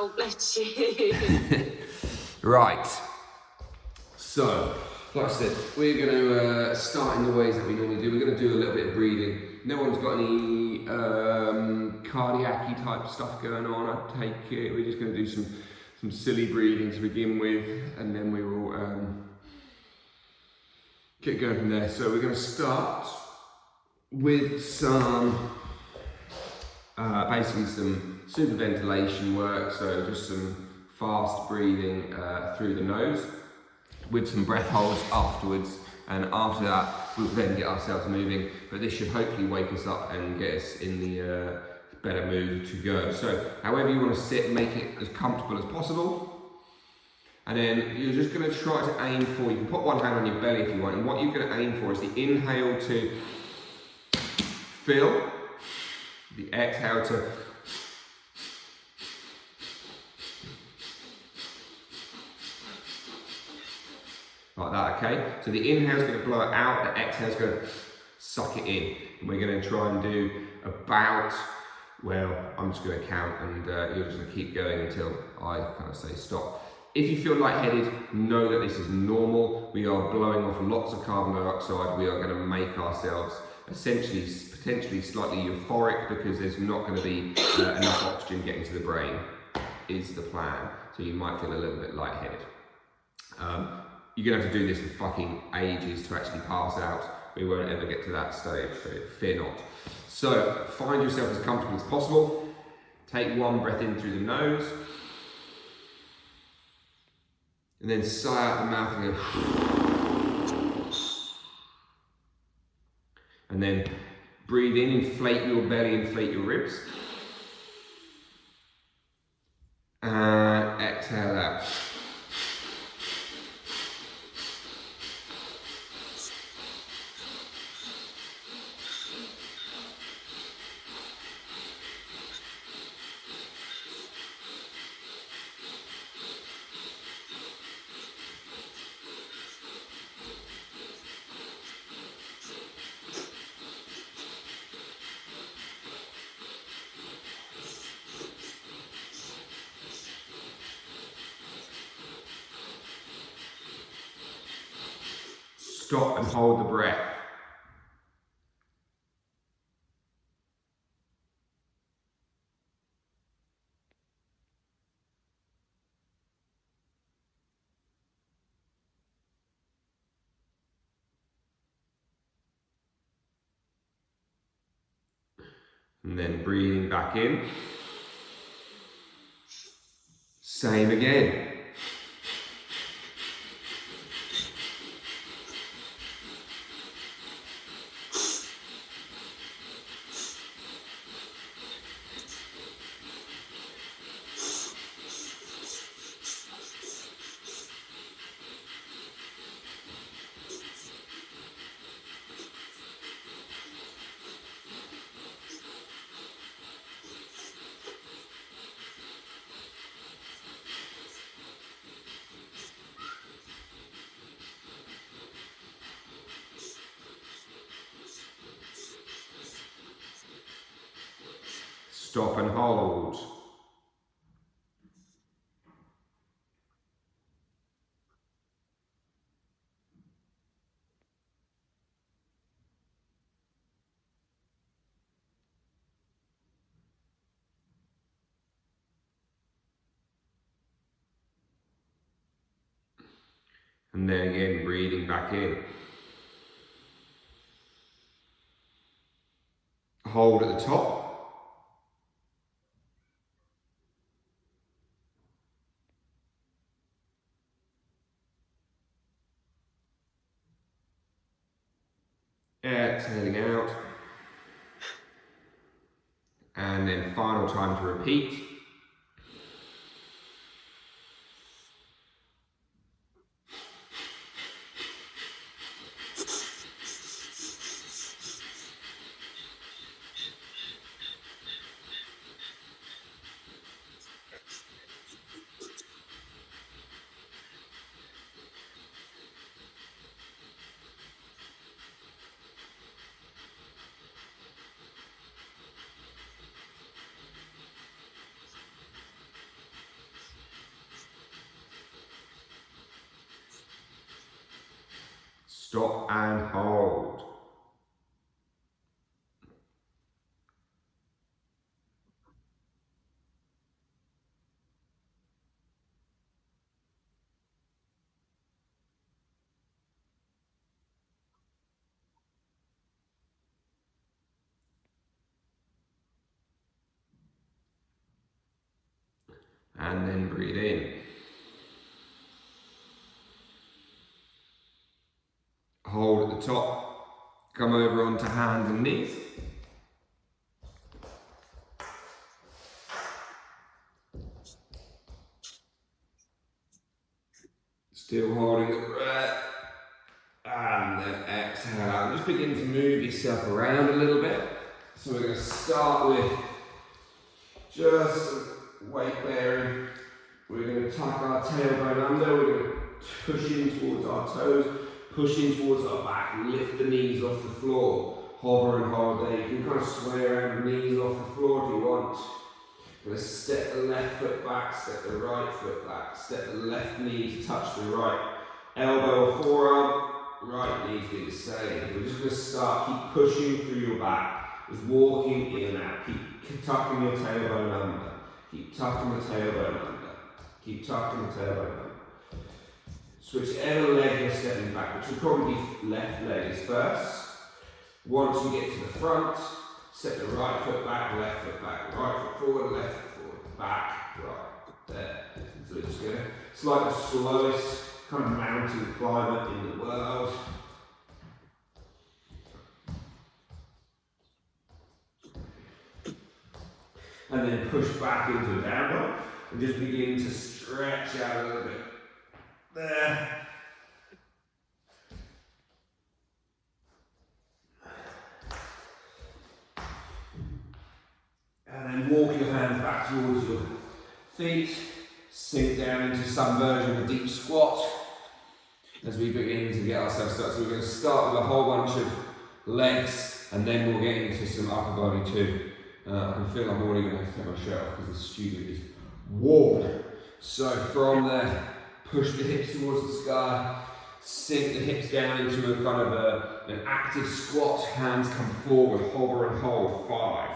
Oh, bless you. Right. So, like I said, we're going to start in the ways that we normally do. We're going to do a little bit of breathing. No one's got any cardiac-y type stuff going on, I take it. We're just going to do some silly breathing to begin with, and then we will get going from there. So we're going to start with some, basically some super ventilation work, so just some fast breathing through the nose with some breath holds afterwards, and after that we'll then get ourselves moving, but this should hopefully wake us up and get us in the better mood to go. So however you want to sit, make it as comfortable as possible, and then you're just going to try to aim for, you can put one hand on your belly if you want, and what you're going to aim for is the inhale to fill, the exhale to like that, okay? So the inhale is going to blow it out, the exhale is going to suck it in. And we're going to try and do about, well, I'm just going to count, and you're just going to keep going until I kind of say stop. If you feel lightheaded, know that this is normal. We are blowing off lots of carbon dioxide. We are going to make ourselves essentially, potentially slightly euphoric, because there's not going to be enough oxygen getting to the brain, is the plan. So you might feel a little bit lightheaded. You're going to have to do this for fucking ages to actually pass out. We won't ever get to that stage, so fear not. So find yourself as comfortable as possible. Take one breath in through the nose, and then sigh out the mouth and go. And then breathe in, inflate your belly, inflate your ribs. And exhale out. Stop and hold the breath. And then breathing back in. Same again. Stop and hold. And then again, breathing back in. Hold at the top. Exhaling out. And then final time to repeat. Stop and hold. And then breathe in. Hold at the top. Come over onto hands and knees. Still holding the breath. And then exhale out. Just begin to move yourself around a little bit. So we're going to start with just weight bearing. We're going to tuck our tailbone under. We're going to push in towards our toes, push in towards our back, lift the knees off the floor. Hover and hold there. You can kind of sway around the knees off the floor if you want. We're going to step the left foot back, step the right foot back, step the left knee to touch the right elbow or forearm. Right knee to do the same. We're just going to start, keep pushing through your back. Just walking in and out. Keep tucking your tailbone under. Keep tucking the tailbone under. Keep tucking the tailbone under. Whichever leg you're stepping back, which will probably be left leg is first. Once you get to the front, step the right foot back, right foot forward, left foot forward, back, right, there. So we're just going to, it's like the slowest kind of mountain climber in the world. And then push back into a down dog and just begin to stretch out a little bit. There. And then walk your hands back towards your feet. Sink down into some version of a deep squat as we begin to get ourselves started. So we're going to start with a whole bunch of legs and then we'll get into some upper body too. I can feel I'm already going to have to take my shirt off because the studio is warm. So from there, push the hips towards the sky, sink the hips down into a kind of an active squat. Hands come forward, hover and hold. 5,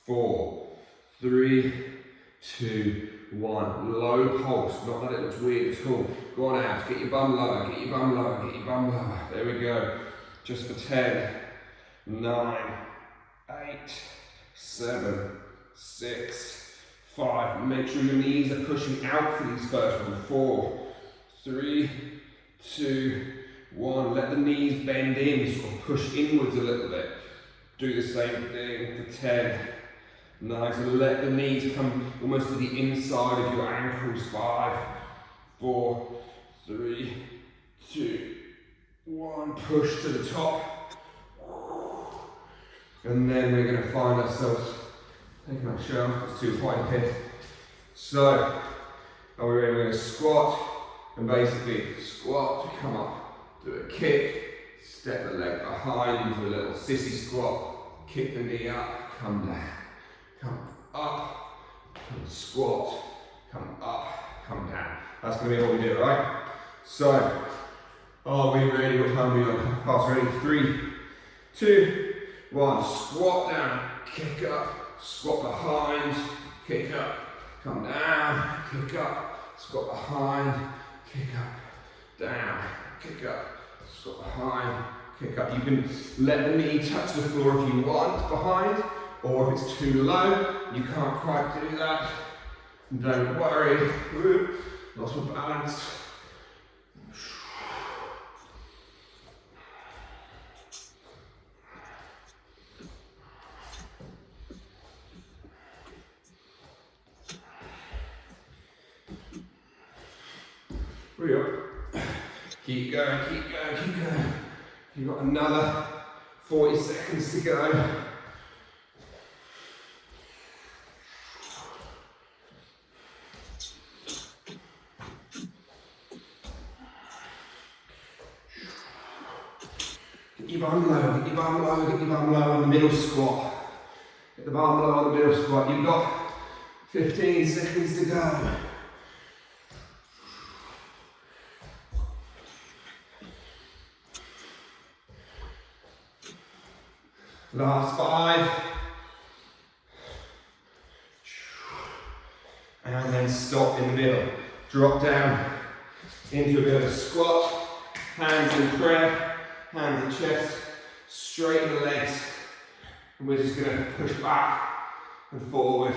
4, 3, 2, 1. Low pulse, not that it looks weird at all. Go on out, get your bum lower, get your bum lower, get your bum lower. There we go. Just for 10, 9, 8, 7, 6, 5. Make sure your knees are pushing out for these first ones. 4, 3, 2, 1. Let the knees bend in, sort of push inwards a little bit. Do the same thing for 10. Nice, and let the knees come almost to the inside of your ankles. 5, 4, 3, 2, 1. Push to the top. And then we're going to find ourselves taking our shirt off, it's too hot in here. So, are we ready? We're going to squat and basically squat, come up, do a kick, step the leg behind into a little sissy squat, kick the knee up, come down. Come up, come squat, come up, come down. That's going to be all we do, right? So, are we ready? What time are we on? Pass ready? 3, 2, 1. Squat down, kick up, squat behind, kick up, come down, kick up, squat behind, kick up, down, kick up, squat behind, kick up. You can let the knee touch the floor if you want behind. Or if it's too low, you can't quite do that. Don't worry. Lost my balance. Here we go. Keep going, keep going, keep going. You've got another 40 seconds to go. Get your bum low, get your bum low, get your bum low on the middle squat. Get the bum low on the middle squat. You've got 15 seconds to go. Last 5. And then stop in the middle. Drop down into a bit of a squat. Hands in prayer, hands in chest. Straighten the legs. And we're just going to push back and forward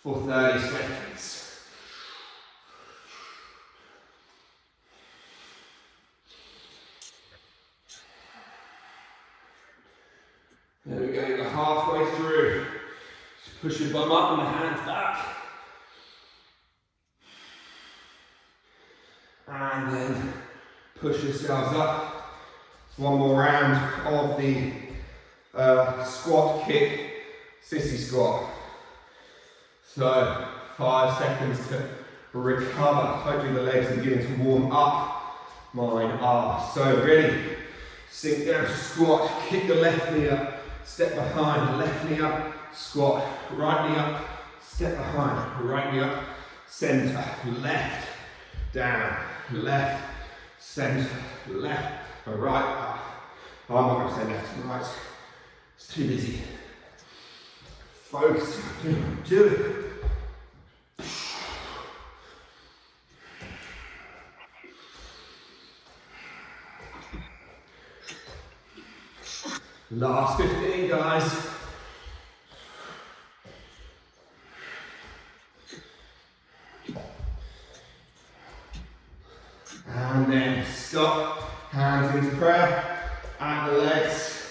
for 30 seconds. There we go, you're halfway through. Just push your bum up and the hands back. And then push yourselves up. One more round of the squat, kick, sissy squat. So 5 seconds to recover. Hopefully the legs are beginning to warm up. Mine are. So ready. Sink down to squat. Kick the left knee up. Step behind. Left knee up. Squat. Right knee up. Step behind. Right knee up. Center. Left. Down. Left. Center. Left. Right up. Oh, I'm not going to say left and right. It's too busy. Focus. Do it. Last 15, guys. And then stop. Hands into prayer. At the legs.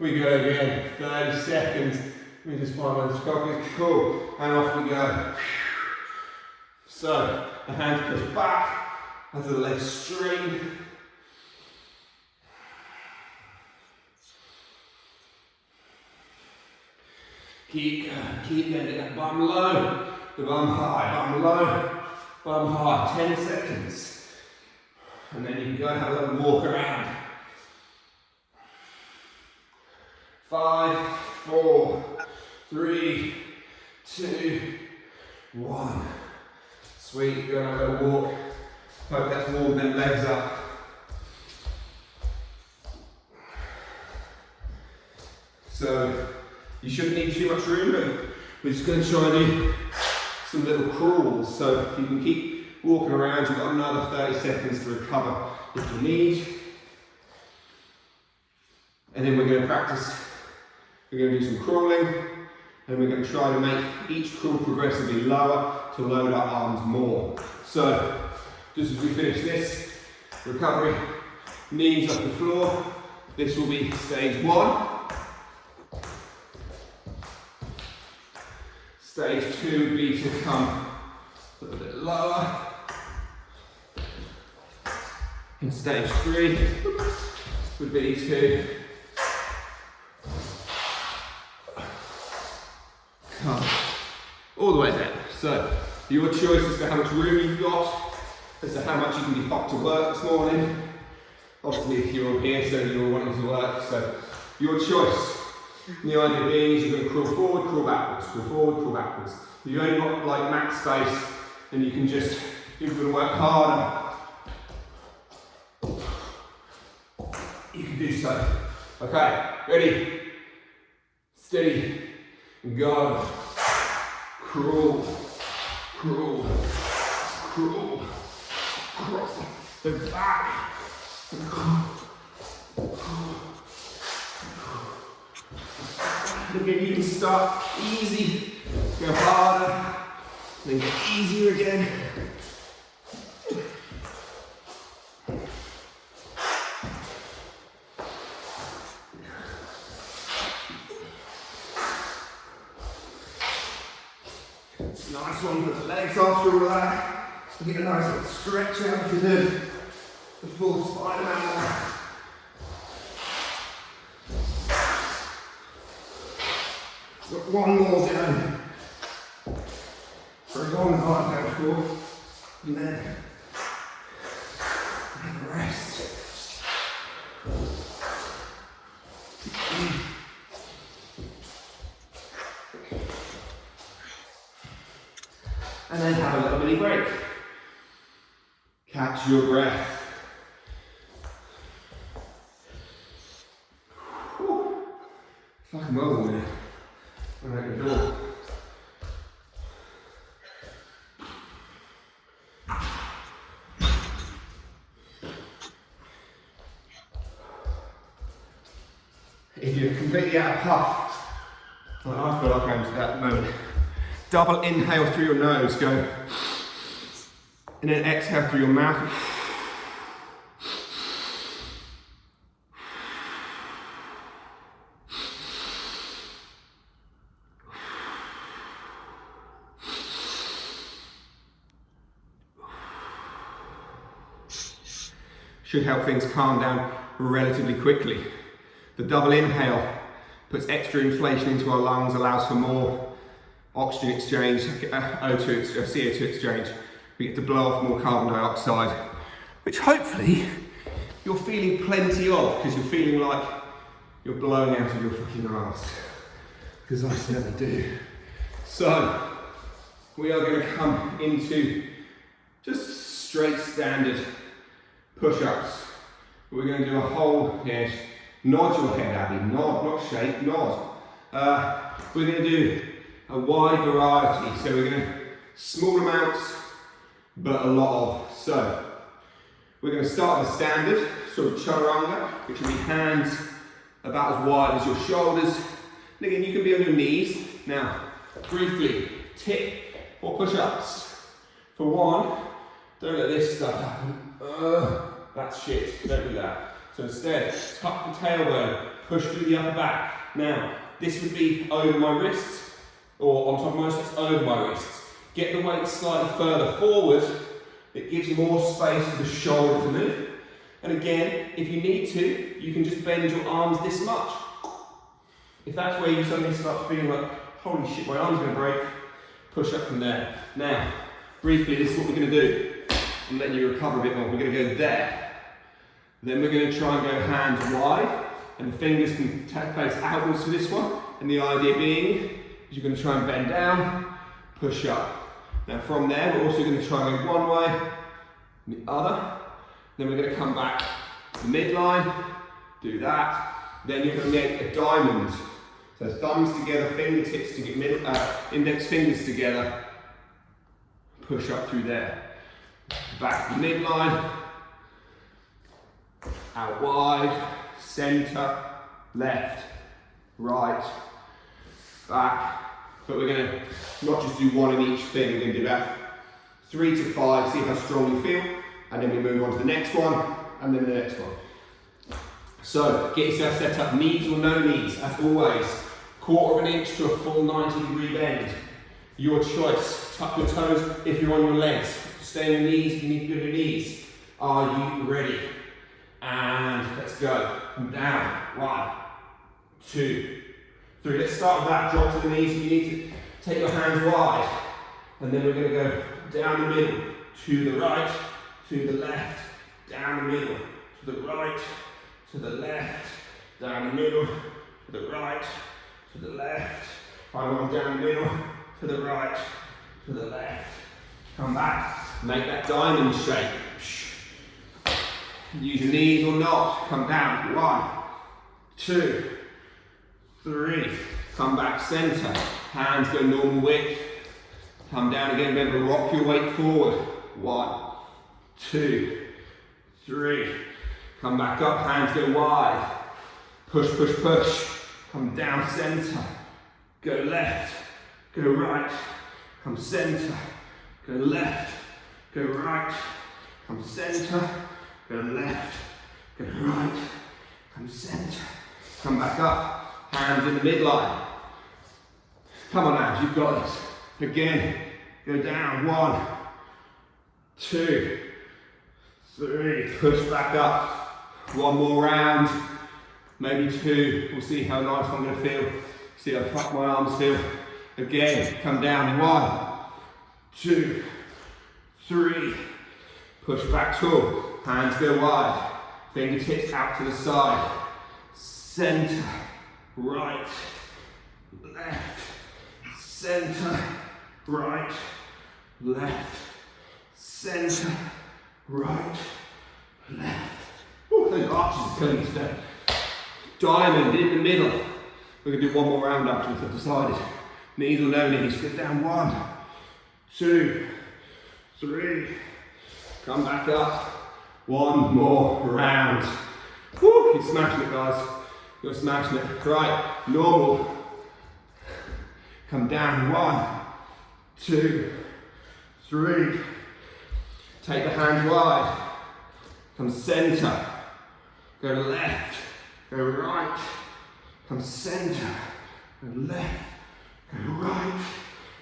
We go again. 30 seconds. We just find those focus. Cool. And off we go. So, the hands push back. As the legs straighten. Keep getting that bum low, the bum high, bum low, bum high. 10 seconds. And then you can go and have a little walk around. 5, 4, 3, 2, 1. Sweet, go and have a little walk. Hope that's warmed them legs up. So, you shouldn't need too much room, but we're just going to try and do some little crawls. So you can keep walking around, you've got another 30 seconds to recover if you need. And then we're going to practice, we're going to do some crawling, and we're going to try to make each crawl progressively lower to load our arms more. So, just as we finish this, recovery, knees off the floor. This will be stage 1. Stage 2 would be to come a little bit lower. And stage 3 would be to come all the way down. So, your choice as to how much room you've got, as to how much you can be fucked to work this morning. Obviously, you're all here, so you're all wanting to work, so your choice. And the idea being is you're going to crawl forward, crawl backwards, crawl forward, crawl backwards. You've only got like max space, and you can just, if you're going to work harder, you can do so. Okay, ready, steady, go, crawl, crawl, crawl, crawl, then back, again, you can start easy, go harder, then get easier again. It's a nice one with the legs after all that. You get a nice little stretch out if you do the full Spider-Man. Got one more down for as long as I go for, and then rest. And then have a little mini break. Catch your breath. well done there. All right, good door. If you're completely out of puff, like I feel like I am at that moment, double inhale through your nose, go, and then exhale through your mouth. Should help things calm down relatively quickly. The double inhale puts extra inflation into our lungs, allows for more oxygen exchange, CO2 exchange. We get to blow off more carbon dioxide, which hopefully you're feeling plenty of, because you're feeling like you're blowing out of your fucking arse, because I certainly do. So we are going to come into just straight standard push-ups. We're going to do a whole, yes, nod your head, Abby, nod, not shake, nod. We're going to do a wide variety, so we're going to, small amounts, but a lot of. So, we're going to start with standard, sort of chaturanga, which will be hands about as wide as your shoulders. And again, you can be on your knees. Now, briefly, tip for push-ups. For one, don't let this stuff happen. That's shit, don't do that. So instead, tuck the tailbone, push through the upper back. Now, this would be over my wrists, or on top of my wrists, over my wrists. Get the weight slightly further forward. It gives you more space for the shoulder to move. And again, if you need to, you can just bend your arms this much. If that's where you suddenly start feeling like, holy shit, my arm's gonna break, push up from there. Now, briefly, this is what we're gonna do. I'm letting you recover a bit more. We're gonna go there. Then we're going to try and go hands wide, and the fingers can face outwards for this one. And the idea being, is you're going to try and bend down, push up. Now from there, we're also going to try and go one way, and the other. Then we're going to come back to the midline, do that. Then you're going to make a diamond. So thumbs together, fingertips together, index fingers together, push up through there. Back to the midline. Out wide, centre, left, right, back. But we're going to not just do one in each thing, we're going to do that 3 to 5, see how strong you feel, and then we move on to the next one, and then the next one. So, get yourself set up, knees or no knees, as always. 1/4 inch to a full 90-degree bend. Your choice. Tuck your toes if you're on your legs. Stay on your knees if you need to go to your knees. Are you ready? And let's go. Come down. 1, 2, 3. Let's start with that. Drop to the knees. You need to take your hands wide. And then we're going to go down the middle. To the right. To the left. Down the middle. To the right. To the left. Down the middle. To the right. To the left. Final one down the middle. To the right. To the left. Come back. Make that diamond shape. Use your knees or not. Come down. 1, 2, 3. Come back center. Hands go normal width. Come down again. Remember, rock your weight forward. 1, 2, 3. Come back up. Hands go wide. Push, push, push. Come down center. Go left. Go right. Come center. Go left. Go right. Come center. Go left, go right, come center, come back up, hands in the midline. Come on now, you've got this. Again, go down, 1, 2, 3, push back up. One more round, maybe 2. We'll see how nice I'm gonna feel. See how fuck my arms feel. Again, come down, 1, 2, 3, push back tall. Hands go wide, fingertips out to the side, center, right, left, center, right, left, center, right, left. Ooh, those arches are killing me today. Diamond in the middle. We're going to do one more round afterwards, I've decided. Knees or no knees. Sit down. 1, 2, 3. Come back up. One more round. Woo, you're smashing it, guys. You're smashing it. Right, normal. Come down. 1, 2, 3. Take the hands wide. Come center. Go left. Go right. Come center. Go left. Go right.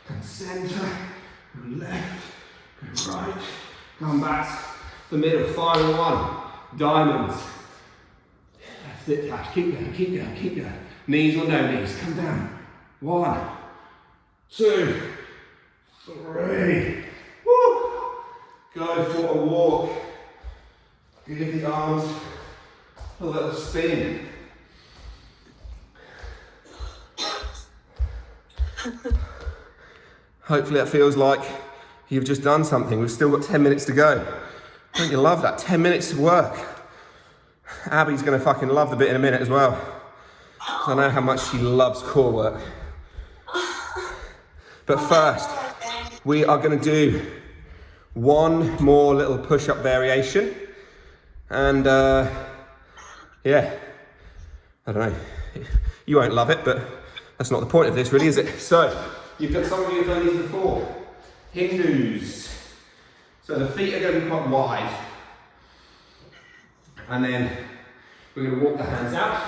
Come center. Go left. Go right. Come back. The middle. Final one. Diamonds. That's it, Tash. Keep going. Keep going. Keep going. Knees or no knees. Come down. 1, 2, 3. Woo. Go for a walk. Give the arms a little spin. Hopefully that feels like you've just done something. We've still got 10 minutes to go. Don't you love that? 10 minutes of work. Abby's going to fucking love the bit in a minute as well. I know how much she loves core work. But first, we are going to do one more little push-up variation. And yeah, I don't know. You won't love it, but that's not the point of this really, is it? So, some of you have done these before. Hindus. So the feet are going to be quite wide. And then we're going to walk the hands out.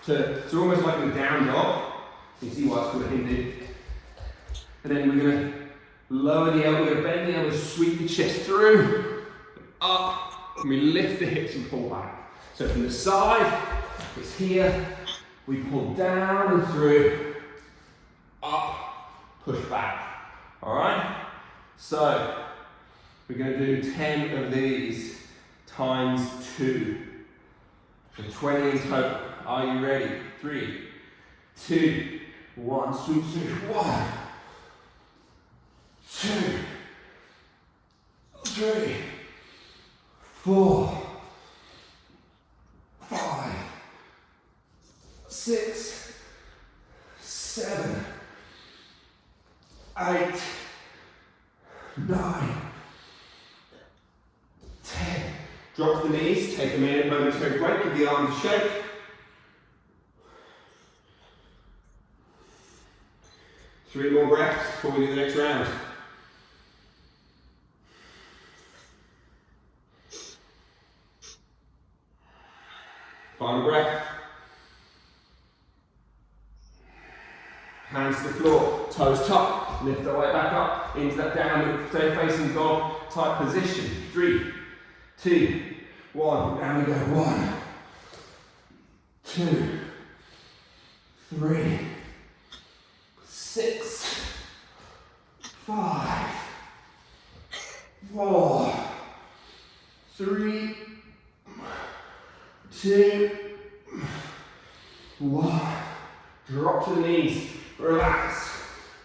It's almost like a down dog. You can see why it's called a Hindu. And then we're going to lower the elbow, we're going to bend the elbow, sweep the chest through, up, and we lift the hips and pull back. So from the side, it's here, we pull down and through, up, push back. All right? So, we're going to do 10 of these times 2. So 20 in total. Are you ready? 3, 2, 1, sweep, sweep, 1, 2, 3, 4, 5, 6, 7, 8, 9, 10. Drop the knees, take a minute, momentary break, give the arms a shake. Three more breaths before we do the next round. Final breath. Hands to the floor, toes tucked, lift the way back up into that downward, stay facing dog type position. 3, 2, 1. Down we go. 1, 2, 3, 6, 5, 4, 3, 2, 1. Drop to the knees, relax.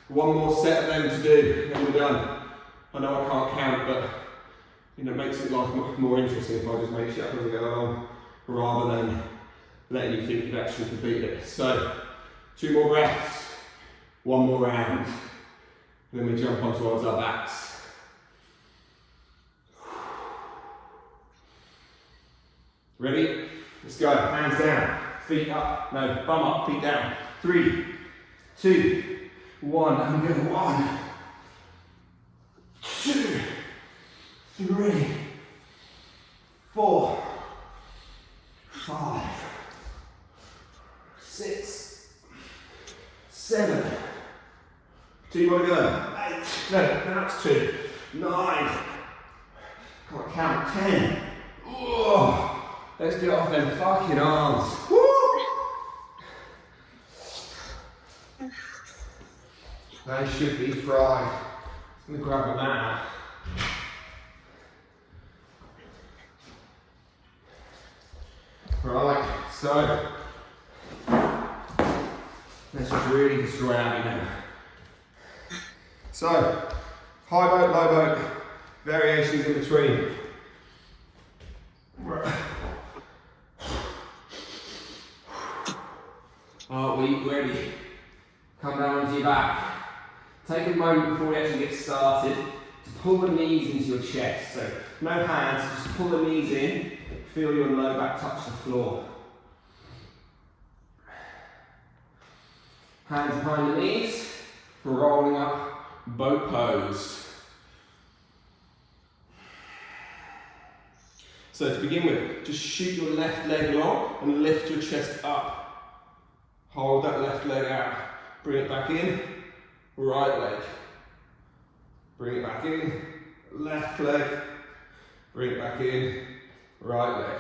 One more set of them to do, then we're done. I know I can't count, but it makes it life much more interesting if I just make shit up as I go along, rather than letting you think you've actually completed it. So, 2 more breaths. One more round, and then we jump on towards our backs. Ready? Let's go. Hands down, feet up, no, bum up, feet down. 3, 2, 1, and we go. 1, 2, 3, 4, 5, 6, 7. 2 more to go. 8. No, now it's 2. 9. Can't count. 10. Oh, let's get off them fucking arms. Woo! They should be fried. I'm gonna grab my mat. Right, so let's just really destroy Abby now. So, high boat, low boat, variations in between. We're moment before we actually get started to pull the knees into your chest. So no hands, just pull the knees in, feel your low back touch the floor. Hands behind the knees, rolling up, boat pose. So to begin with, just shoot your left leg long and lift your chest up. Hold that left leg out. Bring it back in, right leg. Bring it back in, left leg. Bring it back in, right leg.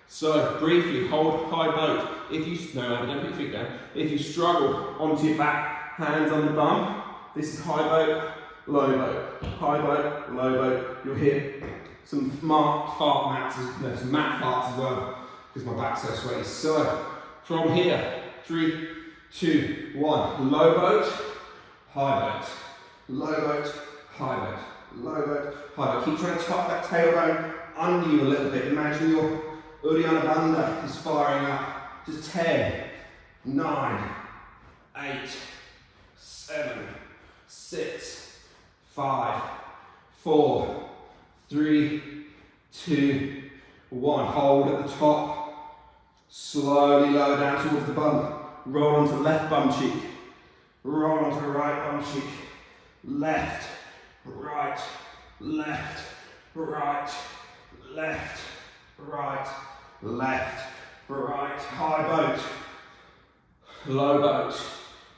So briefly, hold high boat. If you, no, don't put your feet down. If you struggle, onto your back, hands on the bum. This is high boat, low boat. High boat, low boat. You'll hit some fart mats, no, some mat farts as well, because my back's so sweaty. So, from here, 3, 2, 1. Low boat, high boat. Low boat, high boat. Low boat, high boat. Keep trying to tuck that tailbone under you a little bit. Imagine your Uddiyana Bandha is firing up. Just 10, 9, 8, 7, 6, 5, 4, 3, 2, 1. Hold at the top. Slowly lower down towards the bum. Roll onto the left bum cheek. Roll onto the right bum cheek. Left, right, left, right, left, right, left, right. High boat, low boat,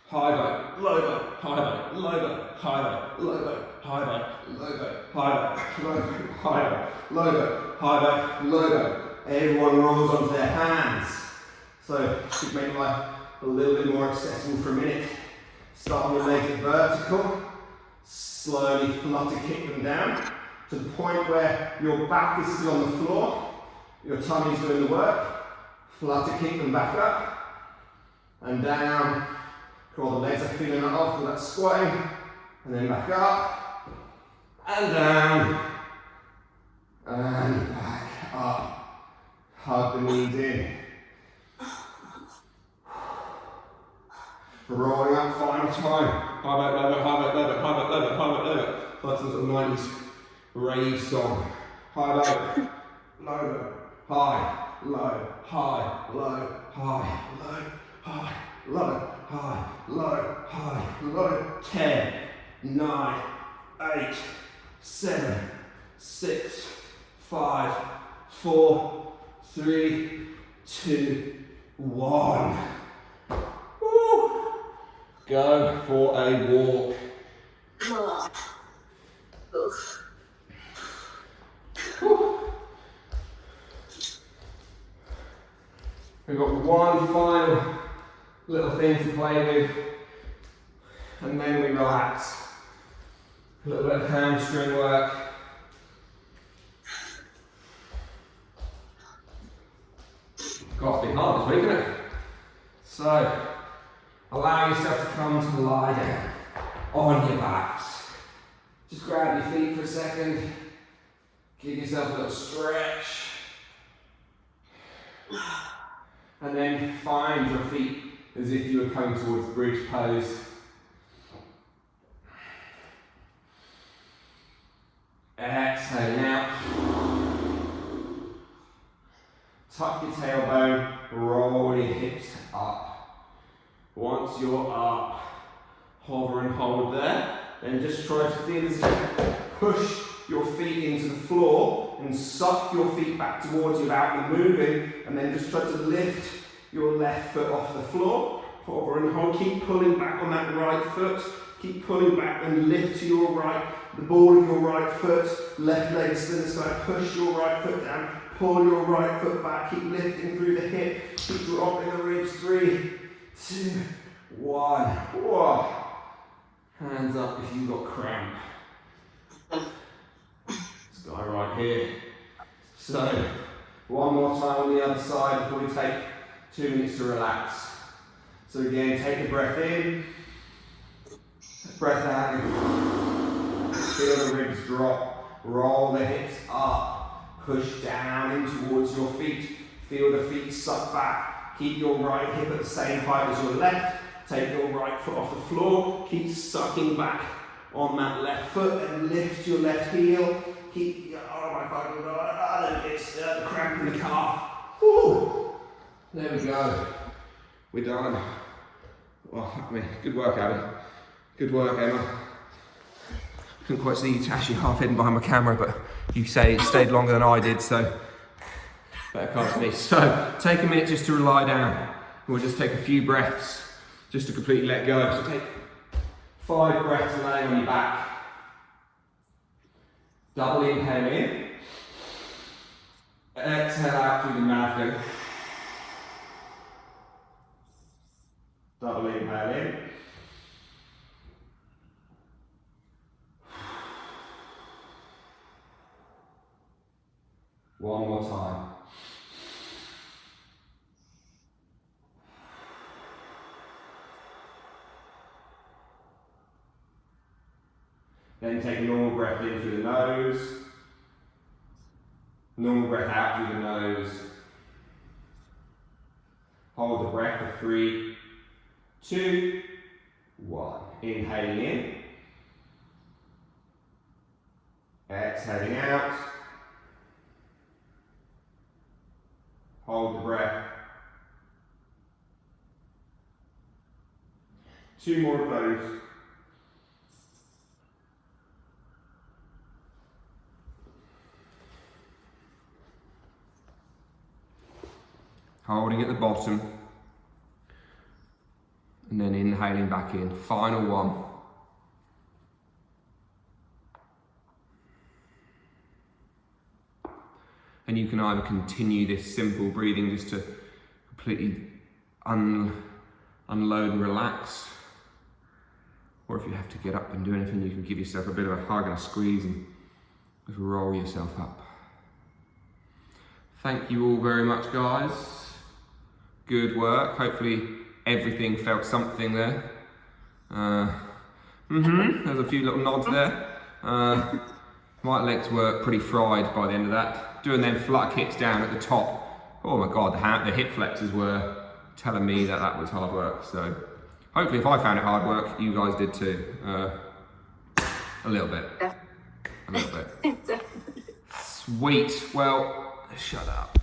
high boat, low boat, high boat, low boat, high boat, low boat, high boat, low boat, high boat, low boat, high boat, low boat, high boat, low boat. Everyone rolls onto their hands. So should make life a little bit more accessible for a minute. Start your legs vertical. Slowly flutter kick them down to the point where your back is still on the floor. Your tummy's doing the work. Flutter kick them back up and down. Cool, the legs are feeling that off with that squatting. And then back up and down and back up. Hug the knees in. Rolling up, final time. High boat, low boat, high boat, low boat, high boat, low boat, high boat, low boat. Like some sort of 90s rave song. High boat, low boat, high, low, high, low, high, low, high, low, high, low, high, low. 10, 9, 8, 7, 6, 5, 4, 3, 2, 1. Go for a walk. We've got one final little thing to play with, and then we relax. A little bit of hamstring work. Got to be hard this week, isn't it? So, allow yourself to come to lie down on your backs. Just grab your feet for a second. Give yourself a little stretch. And then find your feet as if you were coming towards bridge pose. Exhale now. Tuck your tailbone, roll your hips up. Once you're up, hover and hold there, then just try to feel as if you push your feet into the floor and suck your feet back towards you without them moving, and then just try to lift your left foot off the floor. Hover and hold, keep pulling back on that right foot, keep pulling back and lift to your right, the ball of your right foot, left leg still in the sky, push your right foot down, pull your right foot back, keep lifting through the hip, keep dropping the ribs. 3, 2, 1. Whoa. Hands up if you've got cramp. This guy right here. So, one more time on the other side before we take 2 minutes to relax. So again, take the breath in, breath out, feel the ribs drop, roll the hips up, push down in towards your feet, feel the feet suck back, keep your right hip at the same height as your left, take your right foot off the floor, keep sucking back, on that left foot and lift your left heel. Keep, oh my God, it's cramp in the calf. Woo. There we go. We're done. Well, I mean, good work, Abby. Good work, Emma. Couldn't quite see you, Tash, you're half hidden behind my camera, but you say it stayed longer than I did, so better can't see. So, take a minute just to lie down. We'll just take a few breaths just to completely let go. So take 5 breaths laying on your back. Double inhale in. Exhale out through the mouth. Go. Double inhale in. One more time. Then take a normal breath in through the nose. Normal breath out through the nose. Hold the breath for 3, 2, 1. Inhaling in. Exhaling out. Hold the breath. 2 more of those. Holding at the bottom. And then inhaling back in. Final one. And you can either continue this simple breathing just to completely unload and relax, or if you have to get up and do anything, you can give yourself a bit of a hug and a squeeze and just roll yourself up. Thank you all very much, guys. Good work. Hopefully everything felt something there. There's a few little nods there. My legs were pretty fried by the end of that. Doing them flutter kicks down at the top. Oh my God, the hip flexors were telling me that that was hard work. So hopefully if I found it hard work, you guys did too. A little bit. A little bit. Sweet. Well, shut up.